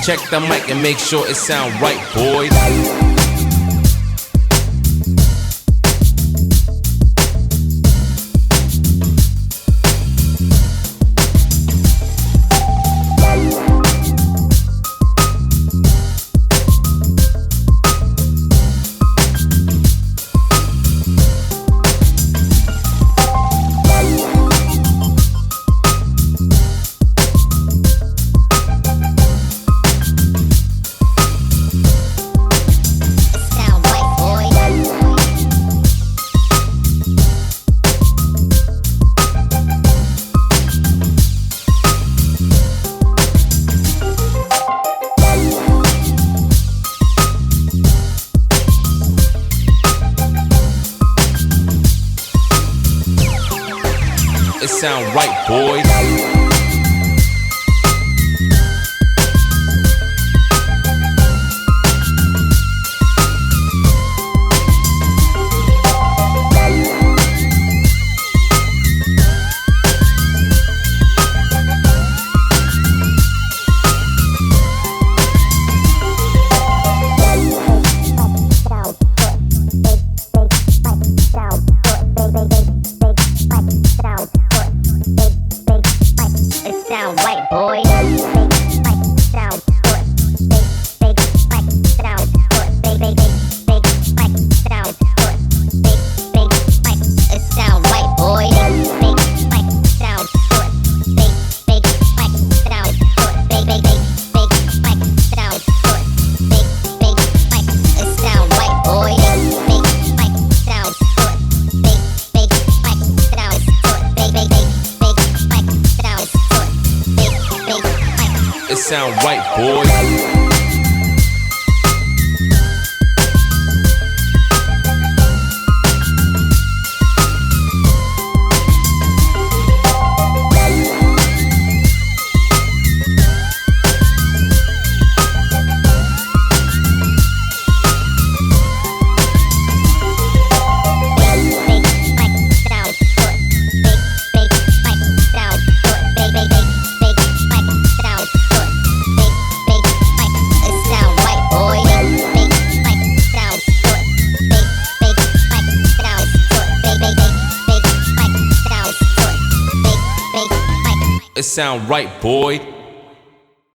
Check the mic and make sure it sound right, boys. It sound right, boys. Sound white, boy. Sound it sound white, boy. It sound right, boys. It sound right, boy.